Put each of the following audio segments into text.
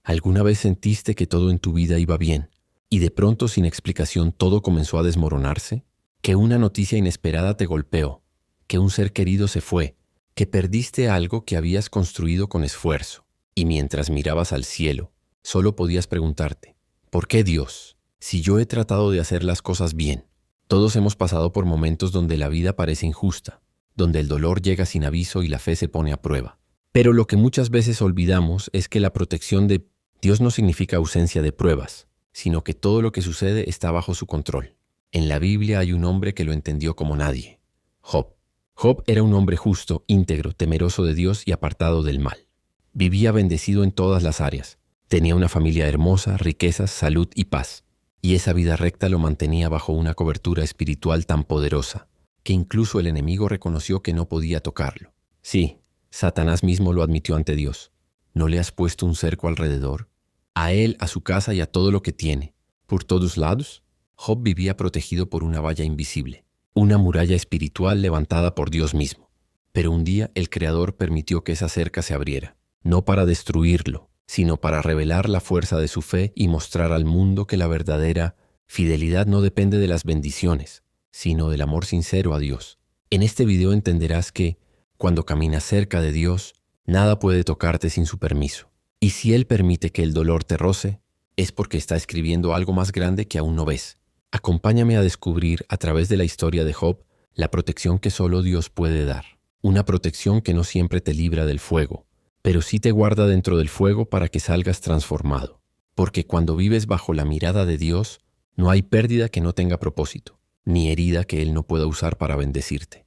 ¿Alguna vez sentiste que todo en tu vida iba bien y de pronto sin explicación todo comenzó a desmoronarse? Que una noticia inesperada te golpeó, que un ser querido se fue, que perdiste algo que habías construido con esfuerzo y mientras mirabas al cielo, solo podías preguntarte, ¿por qué Dios? Si yo he tratado de hacer las cosas bien. Todos hemos pasado por momentos donde la vida parece injusta, donde el dolor llega sin aviso y la fe se pone a prueba. Pero lo que muchas veces olvidamos es que la protección de Dios no significa ausencia de pruebas, sino que todo lo que sucede está bajo su control. En la Biblia hay un hombre que lo entendió como nadie: Job. Job era un hombre justo, íntegro, temeroso de Dios y apartado del mal. Vivía bendecido en todas las áreas. Tenía una familia hermosa, riquezas, salud y paz. Y esa vida recta lo mantenía bajo una cobertura espiritual tan poderosa, que incluso el enemigo reconoció que no podía tocarlo. Sí, Satanás mismo lo admitió ante Dios. ¿No le has puesto un cerco alrededor? A él, a su casa y a todo lo que tiene. ¿Por todos lados? Job vivía protegido por una valla invisible, una muralla espiritual levantada por Dios mismo. Pero un día el Creador permitió que esa cerca se abriera, no para destruirlo, sino para revelar la fuerza de su fe y mostrar al mundo que la verdadera fidelidad no depende de las bendiciones, sino del amor sincero a Dios. En este video entenderás que, cuando caminas cerca de Dios, nada puede tocarte sin su permiso. Y si Él permite que el dolor te roce, es porque está escribiendo algo más grande que aún no ves. Acompáñame a descubrir, a través de la historia de Job, la protección que solo Dios puede dar. Una protección que no siempre te libra del fuego, pero sí te guarda dentro del fuego para que salgas transformado. Porque cuando vives bajo la mirada de Dios, no hay pérdida que no tenga propósito, ni herida que Él no pueda usar para bendecirte.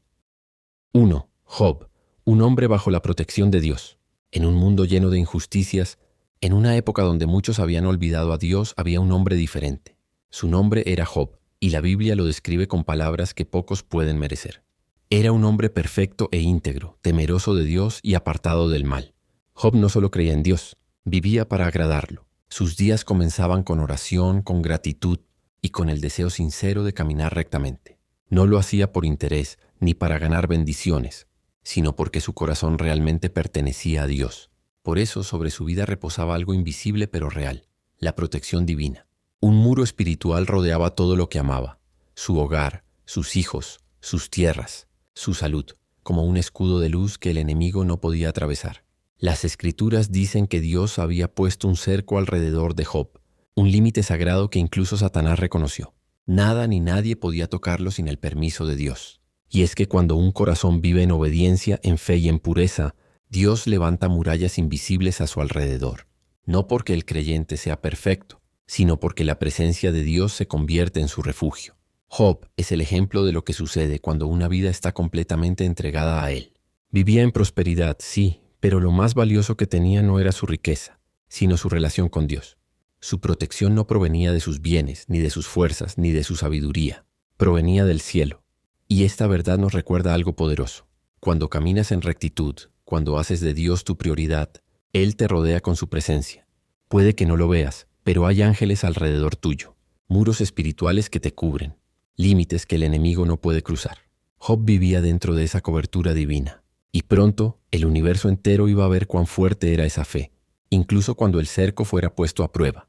1. Job, un hombre bajo la protección de Dios. En un mundo lleno de injusticias, en una época donde muchos habían olvidado a Dios, había un hombre diferente. Su nombre era Job, y la Biblia lo describe con palabras que pocos pueden merecer. Era un hombre perfecto e íntegro, temeroso de Dios y apartado del mal. Job no solo creía en Dios, vivía para agradarlo. Sus días comenzaban con oración, con gratitud y con el deseo sincero de caminar rectamente. No lo hacía por interés ni para ganar bendiciones, sino porque su corazón realmente pertenecía a Dios. Por eso sobre su vida reposaba algo invisible pero real: la protección divina. Un muro espiritual rodeaba todo lo que amaba: su hogar, sus hijos, sus tierras, su salud, como un escudo de luz que el enemigo no podía atravesar. Las Escrituras dicen que Dios había puesto un cerco alrededor de Job, un límite sagrado que incluso Satanás reconoció. Nada ni nadie podía tocarlo sin el permiso de Dios. Y es que cuando un corazón vive en obediencia, en fe y en pureza, Dios levanta murallas invisibles a su alrededor. No porque el creyente sea perfecto, sino porque la presencia de Dios se convierte en su refugio. Job es el ejemplo de lo que sucede cuando una vida está completamente entregada a Él. Vivía en prosperidad, sí, pero lo más valioso que tenía no era su riqueza, sino su relación con Dios. Su protección no provenía de sus bienes, ni de sus fuerzas, ni de su sabiduría. Provenía del cielo. Y esta verdad nos recuerda algo poderoso. Cuando caminas en rectitud, cuando haces de Dios tu prioridad, Él te rodea con su presencia. Puede que no lo veas, pero hay ángeles alrededor tuyo, muros espirituales que te cubren, límites que el enemigo no puede cruzar. Job vivía dentro de esa cobertura divina. Y pronto, el universo entero iba a ver cuán fuerte era esa fe, incluso cuando el cerco fuera puesto a prueba.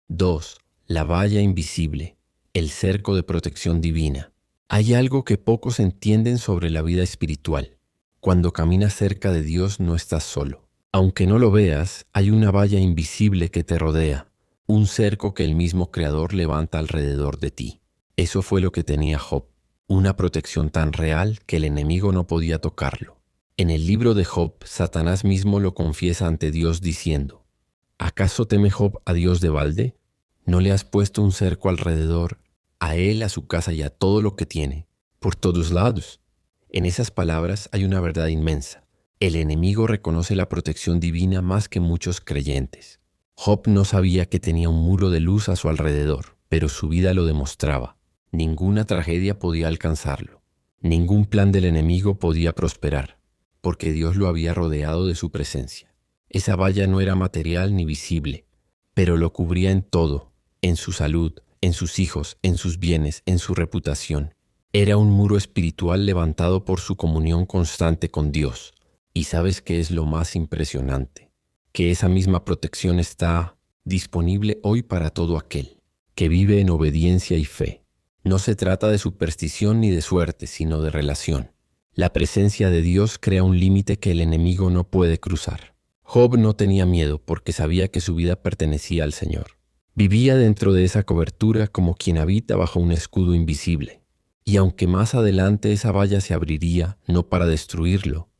2. La valla invisible, el cerco de protección divina. Hay algo que pocos entienden sobre la vida espiritual. Cuando caminas cerca de Dios no estás solo. Aunque no lo veas, hay una valla invisible que te rodea, un cerco que el mismo Creador levanta alrededor de ti. Eso fue lo que tenía Job. Una protección tan real que el enemigo no podía tocarlo. En el libro de Job, Satanás mismo lo confiesa ante Dios diciendo: ¿acaso teme Job a Dios de balde? ¿No le has puesto un cerco alrededor, a él, a su casa y a todo lo que tiene, por todos lados? En esas palabras hay una verdad inmensa. El enemigo reconoce la protección divina más que muchos creyentes. Job no sabía que tenía un muro de luz a su alrededor, pero su vida lo demostraba. Ninguna tragedia podía alcanzarlo. Ningún plan del enemigo podía prosperar, porque Dios lo había rodeado de su presencia. Esa valla no era material ni visible, pero lo cubría en todo, en su salud, en sus hijos, en sus bienes, en su reputación. Era un muro espiritual levantado por su comunión constante con Dios. ¿Y sabes qué es lo más impresionante? que esa misma protección está disponible hoy para todo aquel que vive en obediencia y fe. No se trata de superstición ni de suerte, sino de relación. La presencia de Dios crea un límite que el enemigo no puede cruzar. Job no tenía miedo porque sabía que su vida pertenecía al Señor. Vivía dentro de esa cobertura como quien habita bajo un escudo invisible. Y aunque más adelante esa valla se abriría, no para destruirlo,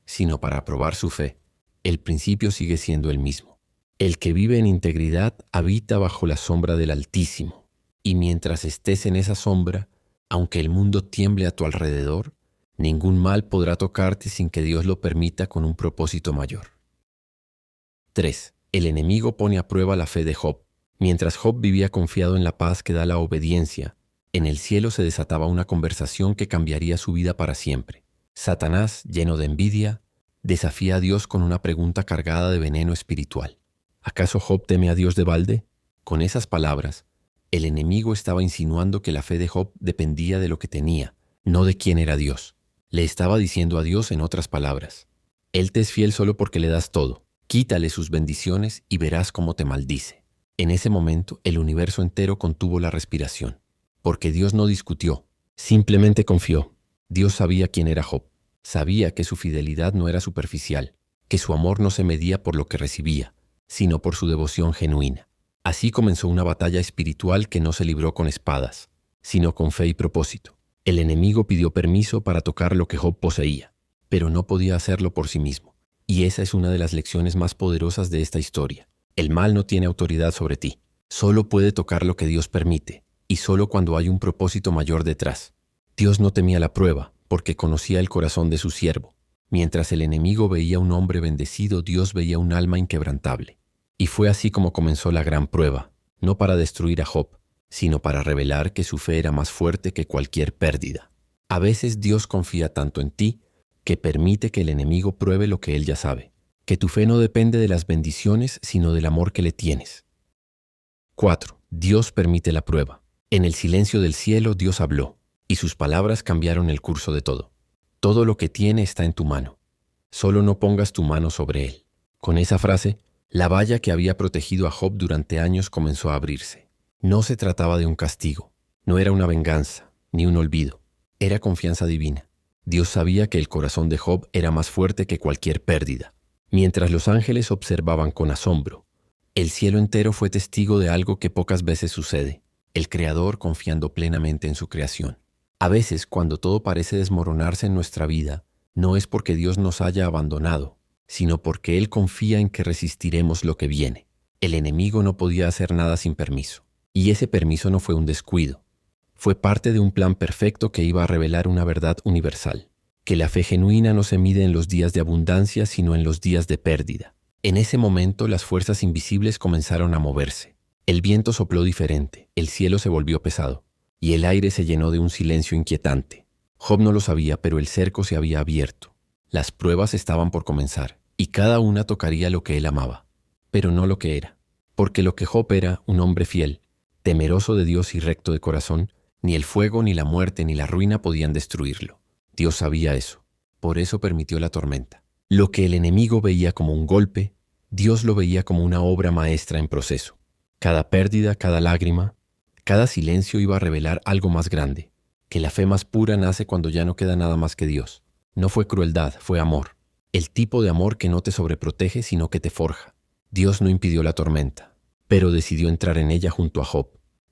sino para probar su fe, el principio sigue siendo el mismo. El que vive en integridad habita bajo la sombra del Altísimo. Y mientras estés en esa sombra, aunque el mundo tiemble a tu alrededor, ningún mal podrá tocarte sin que Dios lo permita con un propósito mayor. 3. El enemigo pone a prueba la fe de Job. Mientras Job vivía confiado en la paz que da la obediencia, en el cielo se desataba una conversación que cambiaría su vida para siempre. Satanás, lleno de envidia, desafía a Dios con una pregunta cargada de veneno espiritual. ¿Acaso Job teme a Dios de balde? Con esas palabras, el enemigo estaba insinuando que la fe de Job dependía de lo que tenía, no de quién era Dios. Le estaba diciendo a Dios en otras palabras: Él te es fiel solo porque le das todo. Quítale sus bendiciones y verás cómo te maldice. En ese momento, el universo entero contuvo la respiración, porque Dios no discutió, simplemente confió. Dios sabía quién era Job. Sabía que su fidelidad no era superficial, que su amor no se medía por lo que recibía, sino por su devoción genuina. Así comenzó una batalla espiritual que no se libró con espadas, sino con fe y propósito. El enemigo pidió permiso para tocar lo que Job poseía, pero no podía hacerlo por sí mismo. Y esa es una de las lecciones más poderosas de esta historia. El mal no tiene autoridad sobre ti. Solo puede tocar lo que Dios permite, y solo cuando hay un propósito mayor detrás. Dios no temía la prueba, porque conocía el corazón de su siervo. Mientras el enemigo veía un hombre bendecido, Dios veía un alma inquebrantable. Y fue así como comenzó la gran prueba, no para destruir a Job, sino para revelar que su fe era más fuerte que cualquier pérdida. A veces Dios confía tanto en ti que permite que el enemigo pruebe lo que él ya sabe, que tu fe no depende de las bendiciones, sino del amor que le tienes. 4. Dios permite la prueba. En el silencio del cielo Dios habló, y sus palabras cambiaron el curso de todo. Todo lo que tiene está en tu mano. Solo no pongas tu mano sobre él. Con esa frase, la valla que había protegido a Job durante años comenzó a abrirse. No se trataba de un castigo, no era una venganza, ni un olvido. Era confianza divina. Dios sabía que el corazón de Job era más fuerte que cualquier pérdida. Mientras los ángeles observaban con asombro, el cielo entero fue testigo de algo que pocas veces sucede, el Creador confiando plenamente en su creación. A veces, cuando todo parece desmoronarse en nuestra vida, no es porque Dios nos haya abandonado, sino porque Él confía en que resistiremos lo que viene. El enemigo no podía hacer nada sin permiso, y ese permiso no fue un descuido. Fue parte de un plan perfecto que iba a revelar una verdad universal, que la fe genuina no se mide en los días de abundancia, sino en los días de pérdida. En ese momento las fuerzas invisibles comenzaron a moverse. El viento sopló diferente, el cielo se volvió pesado, y el aire se llenó de un silencio inquietante. Job no lo sabía, pero el cerco se había abierto. Las pruebas estaban por comenzar, y cada una tocaría lo que él amaba, pero no lo que era. Porque lo que Job era, un hombre fiel, temeroso de Dios y recto de corazón, ni el fuego, ni la muerte, ni la ruina podían destruirlo. Dios sabía eso. Por eso permitió la tormenta. Lo que el enemigo veía como un golpe, Dios lo veía como una obra maestra en proceso. Cada pérdida, cada lágrima, cada silencio iba a revelar algo más grande, que la fe más pura nace cuando ya no queda nada más que Dios. No fue crueldad, fue amor. El tipo de amor que no te sobreprotege, sino que te forja. Dios no impidió la tormenta, pero decidió entrar en ella junto a Job.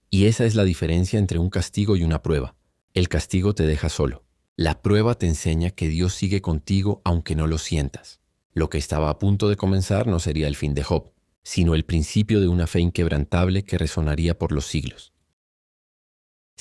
Y esa es la diferencia entre un castigo y una prueba. El castigo te deja solo. La prueba te enseña que Dios sigue contigo aunque no lo sientas. Lo que estaba a punto de comenzar no sería el fin de Job, sino el principio de una fe inquebrantable que resonaría por los siglos.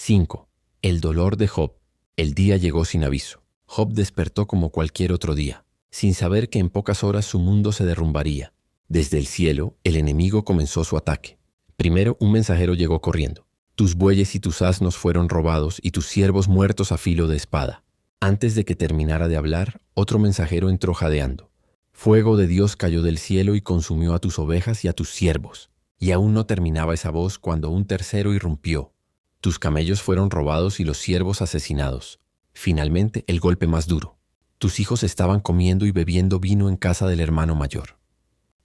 5. El dolor de Job. El día llegó sin aviso. Job despertó como cualquier otro día, sin saber que en pocas horas su mundo se derrumbaría. Desde el cielo, el enemigo comenzó su ataque. Primero, un mensajero llegó corriendo. Tus bueyes y tus asnos fueron robados y tus siervos muertos a filo de espada. Antes de que terminara de hablar, otro mensajero entró jadeando. Fuego de Dios cayó del cielo y consumió a tus ovejas y a tus siervos. Y aún no terminaba esa voz cuando un tercero irrumpió. Tus camellos fueron robados y los siervos asesinados. Finalmente, el golpe más duro. Tus hijos estaban comiendo y bebiendo vino en casa del hermano mayor.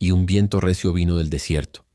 y un viento recio vino del desierto.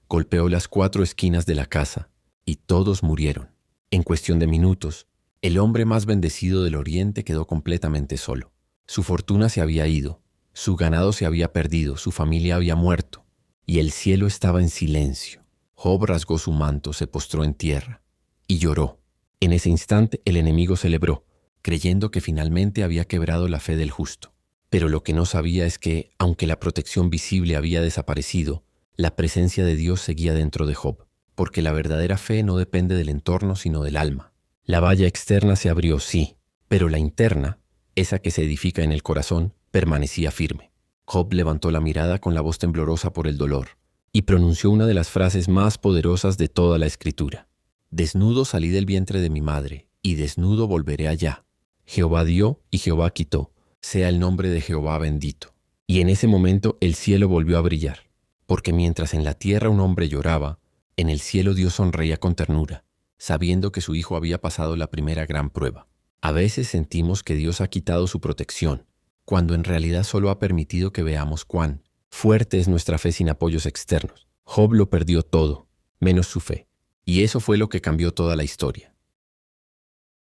Golpeó las 4 esquinas de la casa, y todos murieron. En cuestión de minutos, el hombre más bendecido del oriente quedó completamente solo. Su fortuna se había ido, su ganado se había perdido, su familia había muerto, y el cielo estaba en silencio. Job rasgó su manto, se postró en tierra, y lloró. En ese instante el enemigo celebró, creyendo que finalmente había quebrado la fe del justo. Pero lo que no sabía es que, aunque la protección visible había desaparecido, la presencia de Dios seguía dentro de Job, porque la verdadera fe no depende del entorno sino del alma. La valla externa se abrió, sí, pero la interna, esa que se edifica en el corazón, permanecía firme. Job levantó la mirada con la voz temblorosa por el dolor, y pronunció una de las frases más poderosas de toda la Escritura. Desnudo salí del vientre de mi madre, y desnudo volveré allá. Jehová dio y Jehová quitó. Sea el nombre de Jehová bendito. Y en ese momento el cielo volvió a brillar, porque mientras en la tierra un hombre lloraba, en el cielo Dios sonreía con ternura, sabiendo que su hijo había pasado la primera gran prueba. A veces sentimos que Dios ha quitado su protección, cuando en realidad solo ha permitido que veamos cuán fuerte es nuestra fe sin apoyos externos. Job lo perdió todo, menos su fe, y eso fue lo que cambió toda la historia.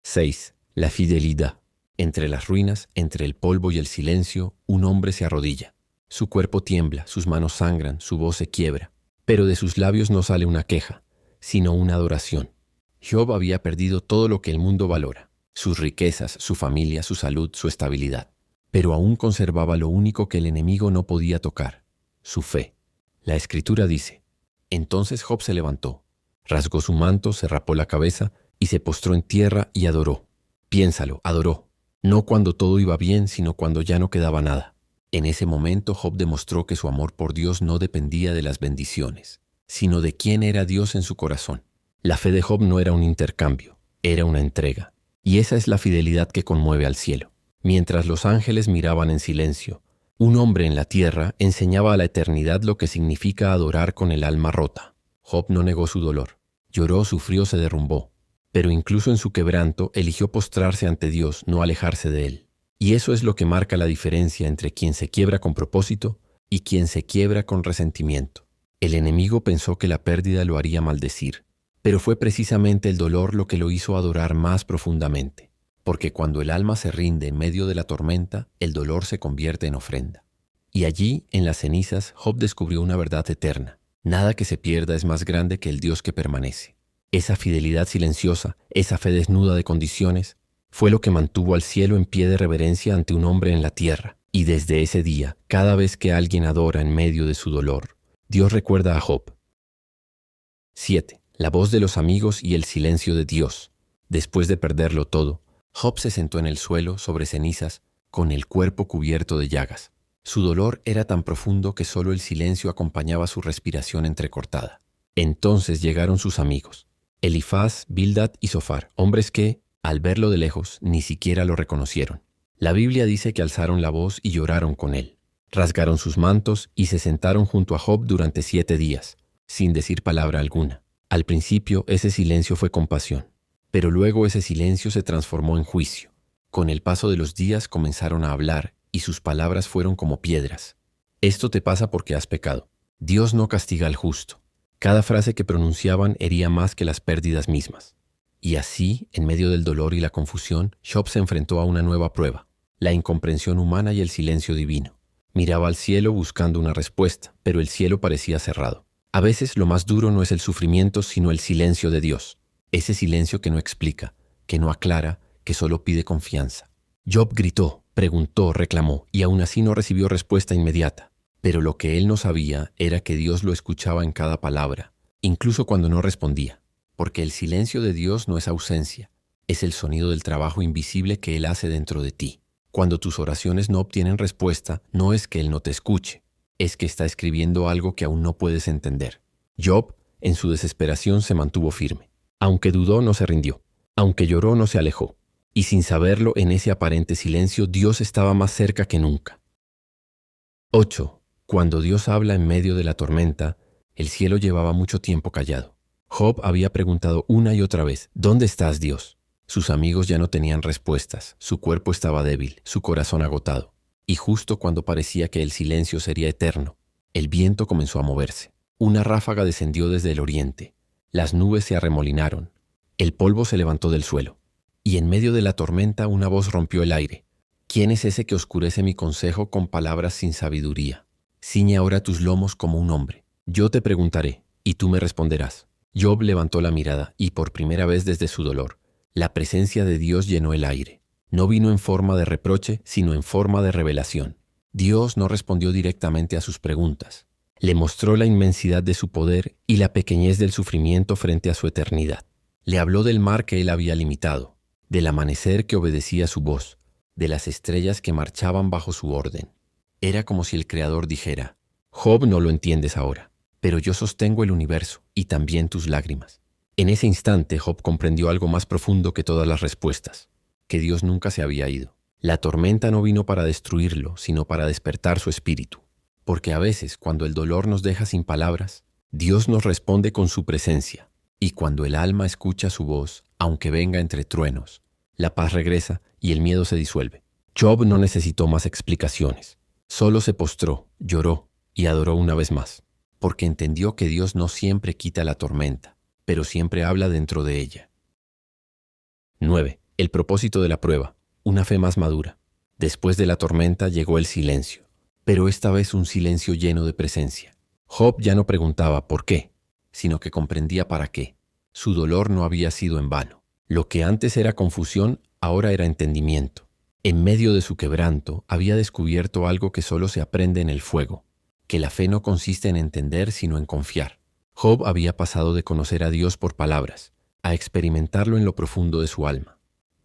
6. La fidelidad. Entre las ruinas, entre el polvo y el silencio, un hombre se arrodilla. Su cuerpo tiembla, sus manos sangran, su voz se quiebra, pero de sus labios no sale una queja, sino una adoración. Job había perdido todo lo que el mundo valora, sus riquezas, su familia, su salud, su estabilidad, pero aún conservaba lo único que el enemigo no podía tocar, su fe. La Escritura dice: entonces Job se levantó, rasgó su manto, se rapó la cabeza y se postró en tierra y adoró. Piénsalo, adoró. No cuando todo iba bien, sino cuando ya no quedaba nada. En ese momento Job demostró que su amor por Dios no dependía de las bendiciones, sino de quién era Dios en su corazón. La fe de Job no era un intercambio, era una entrega. Y esa es la fidelidad que conmueve al cielo. Mientras los ángeles miraban en silencio, un hombre en la tierra enseñaba a la eternidad lo que significa adorar con el alma rota. Job no negó su dolor. Lloró, sufrió, se derrumbó. Pero incluso en su quebranto eligió postrarse ante Dios, no alejarse de Él. Y eso es lo que marca la diferencia entre quien se quiebra con propósito y quien se quiebra con resentimiento. El enemigo pensó que la pérdida lo haría maldecir, pero fue precisamente el dolor lo que lo hizo adorar más profundamente, porque cuando el alma se rinde en medio de la tormenta, el dolor se convierte en ofrenda. Y allí, en las cenizas, Job descubrió una verdad eterna. Nada que se pierda es más grande que el Dios que permanece. Esa fidelidad silenciosa, esa fe desnuda de condiciones, fue lo que mantuvo al cielo en pie de reverencia ante un hombre en la tierra. Y desde ese día, cada vez que alguien adora en medio de su dolor, Dios recuerda a Job. 7. La voz de los amigos y el silencio de Dios. Después de perderlo todo, Job se sentó en el suelo, sobre cenizas, con el cuerpo cubierto de llagas. Su dolor era tan profundo que solo el silencio acompañaba su respiración entrecortada. Entonces llegaron sus amigos, Elifaz, Bildad y Zofar, hombres que, al verlo de lejos, ni siquiera lo reconocieron. La Biblia dice que alzaron la voz y lloraron con él. Rasgaron sus mantos y se sentaron junto a Job durante 7 días, sin decir palabra alguna. Al principio ese silencio fue compasión, pero luego ese silencio se transformó en juicio. Con el paso de los días comenzaron a hablar y sus palabras fueron como piedras. Esto te pasa porque has pecado. Dios no castiga al justo. Cada frase que pronunciaban hería más que las pérdidas mismas. Y así, en medio del dolor y la confusión, Job se enfrentó a una nueva prueba, la incomprensión humana y el silencio divino. Miraba al cielo buscando una respuesta, pero el cielo parecía cerrado. A veces lo más duro no es el sufrimiento, sino el silencio de Dios. Ese silencio que no explica, que no aclara, que solo pide confianza. Job gritó, preguntó, reclamó, y aún así no recibió respuesta inmediata. Pero lo que él no sabía era que Dios lo escuchaba en cada palabra, incluso cuando no respondía, porque el silencio de Dios no es ausencia, es el sonido del trabajo invisible que Él hace dentro de ti. Cuando tus oraciones no obtienen respuesta, no es que Él no te escuche, es que está escribiendo algo que aún no puedes entender. Job, en su desesperación, se mantuvo firme. Aunque dudó, no se rindió. Aunque lloró, no se alejó. Y sin saberlo, en ese aparente silencio, Dios estaba más cerca que nunca. 8. Cuando Dios habla en medio de la tormenta, el cielo llevaba mucho tiempo callado. Job había preguntado una y otra vez, ¿dónde estás, Dios? Sus amigos ya no tenían respuestas, su cuerpo estaba débil, su corazón agotado. Y justo cuando parecía que el silencio sería eterno, El viento comenzó a moverse. Una ráfaga descendió desde el oriente. Las nubes se arremolinaron. El polvo se levantó del suelo. Y en medio de la tormenta una voz rompió el aire. ¿Quién es ese que oscurece mi consejo con palabras sin sabiduría? Ciñe ahora tus lomos como un hombre. Yo te preguntaré, y tú me responderás. Job levantó la mirada, y por primera vez desde su dolor, la presencia de Dios llenó el aire. No vino en forma de reproche, sino en forma de revelación. Dios no respondió directamente a sus preguntas. Le mostró la inmensidad de su poder y la pequeñez del sufrimiento frente a su eternidad. Le habló del mar que él había limitado, del amanecer que obedecía su voz, de las estrellas que marchaban bajo su orden. Era como si el Creador dijera: Job, no lo entiendes ahora, pero yo sostengo el universo y también tus lágrimas. En ese instante Job comprendió algo más profundo que todas las respuestas, que Dios nunca se había ido. La tormenta no vino para destruirlo, sino para despertar su espíritu. Porque a veces, cuando el dolor nos deja sin palabras, Dios nos responde con su presencia. Y cuando el alma escucha su voz, aunque venga entre truenos, la paz regresa y el miedo se disuelve. Job no necesitó más explicaciones. Solo se postró, lloró y adoró una vez más, porque entendió que Dios no siempre quita la tormenta, pero siempre habla dentro de ella. 9. El propósito de la prueba. Una fe más madura. Después de la tormenta llegó el silencio, pero esta vez un silencio lleno de presencia. Job ya no preguntaba por qué, sino que comprendía para qué. Su dolor no había sido en vano. Lo que antes era confusión, ahora era entendimiento. En medio de su quebranto, había descubierto algo que solo se aprende en el fuego, que la fe no consiste en entender, sino en confiar. Job había pasado de conocer a Dios por palabras, a experimentarlo en lo profundo de su alma.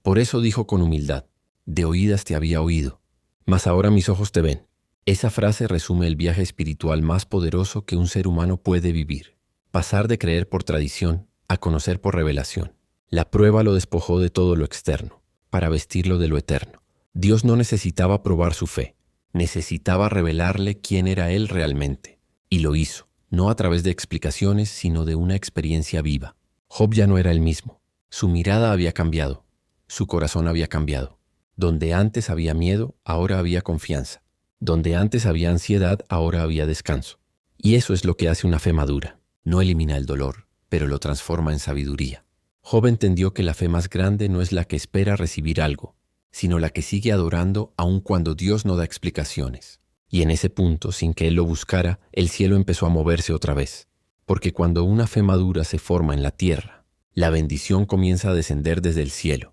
Por eso dijo con humildad: de oídas te había oído, mas ahora mis ojos te ven. Esa frase resume el viaje espiritual más poderoso que un ser humano puede vivir. Pasar de creer por tradición a conocer por revelación. La prueba lo despojó de todo lo externo, para vestirlo de lo eterno. Dios no necesitaba probar su fe, necesitaba revelarle quién era Él realmente. Y lo hizo, no a través de explicaciones, sino de una experiencia viva. Job ya no era el mismo. Su mirada había cambiado, su corazón había cambiado. Donde antes había miedo, ahora había confianza. Donde antes había ansiedad, ahora había descanso. Y eso es lo que hace una fe madura. No elimina el dolor, pero lo transforma en sabiduría. Job entendió que la fe más grande no es la que espera recibir algo, sino la que sigue adorando aun cuando Dios no da explicaciones. Y en ese punto, sin que él lo buscara, el cielo empezó a moverse otra vez. Porque cuando una fe madura se forma en la tierra, la bendición comienza a descender desde el cielo.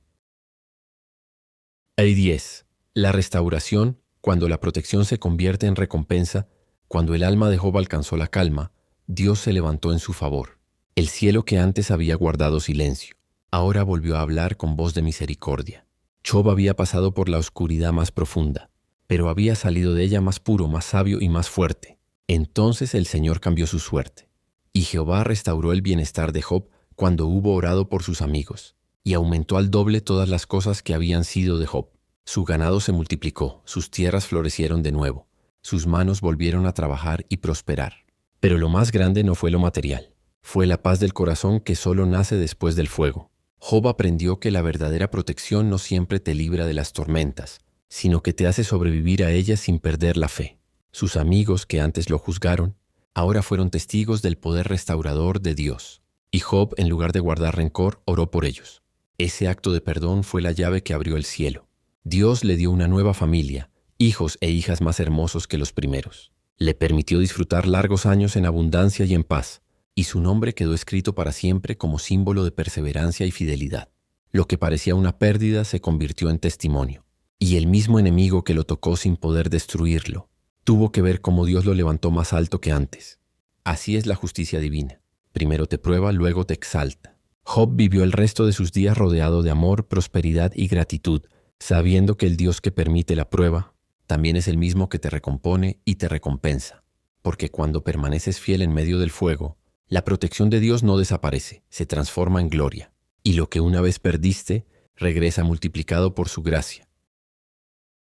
10. La restauración, cuando la protección se convierte en recompensa, cuando el alma de Job alcanzó la calma, Dios se levantó en su favor. El cielo que antes había guardado silencio, ahora volvió a hablar con voz de misericordia. Job había pasado por la oscuridad más profunda, pero había salido de ella más puro, más sabio y más fuerte. Entonces el Señor cambió su suerte. Y Jehová restauró el bienestar de Job cuando hubo orado por sus amigos, y aumentó al doble todas las cosas que habían sido de Job. Su ganado se multiplicó, sus tierras florecieron de nuevo, sus manos volvieron a trabajar y prosperar. Pero lo más grande no fue lo material, fue la paz del corazón que solo nace después del fuego. Job aprendió que la verdadera protección no siempre te libra de las tormentas, sino que te hace sobrevivir a ellas sin perder la fe. Sus amigos, que antes lo juzgaron, ahora fueron testigos del poder restaurador de Dios. Y Job, en lugar de guardar rencor, oró por ellos. Ese acto de perdón fue la llave que abrió el cielo. Dios le dio una nueva familia, hijos e hijas más hermosos que los primeros. Le permitió disfrutar largos años en abundancia y en paz, y su nombre quedó escrito para siempre como símbolo de perseverancia y fidelidad. Lo que parecía una pérdida se convirtió en testimonio, y el mismo enemigo que lo tocó sin poder destruirlo, tuvo que ver cómo Dios lo levantó más alto que antes. Así es la justicia divina. Primero te prueba, luego te exalta. Job vivió el resto de sus días rodeado de amor, prosperidad y gratitud, sabiendo que el Dios que permite la prueba también es el mismo que te recompone y te recompensa. Porque cuando permaneces fiel en medio del fuego, la protección de Dios no desaparece, se transforma en gloria. Y lo que una vez perdiste, regresa multiplicado por su gracia.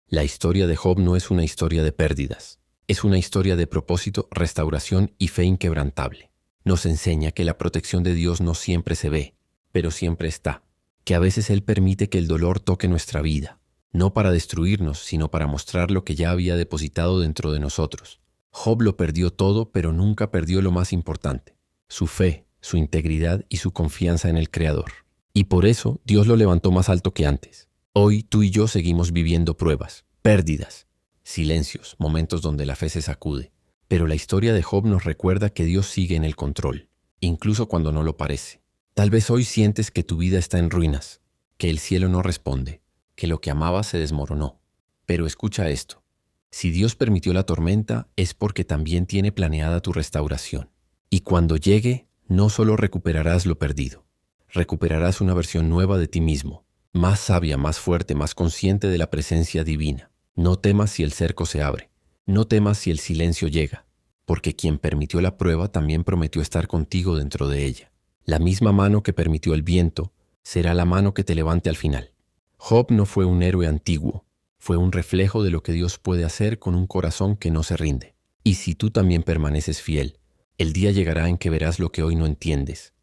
La historia de Job no es una historia de pérdidas, es una historia de propósito, restauración y fe inquebrantable. Nos enseña que la protección de Dios no siempre se ve, pero siempre está, que a veces Él permite que el dolor toque nuestra vida, no para destruirnos, sino para mostrar lo que ya había depositado dentro de nosotros, Job lo perdió todo, pero nunca perdió lo más importante: su fe, su integridad y su confianza en el Creador. Y por eso Dios lo levantó más alto que antes. Hoy tú y yo seguimos viviendo pruebas, pérdidas, silencios, momentos donde la fe se sacude. Pero la historia de Job nos recuerda que Dios sigue en el control, incluso cuando no lo parece. Tal vez hoy sientes que tu vida está en ruinas, que el cielo no responde, que lo que amabas se desmoronó. Pero escucha esto: si Dios permitió la tormenta, es porque también tiene planeada tu restauración. Y cuando llegue, no solo recuperarás lo perdido, recuperarás una versión nueva de ti mismo, más sabia, más fuerte, más consciente de la presencia divina. No temas si el cerco se abre, no temas si el silencio llega, porque quien permitió la prueba también prometió estar contigo dentro de ella. La misma mano que permitió el viento será la mano que te levante al final. Job no fue un héroe antiguo, fue un reflejo de lo que Dios puede hacer con un corazón que no se rinde. Y si tú también permaneces fiel, el día llegará en que verás lo que hoy no entiendes,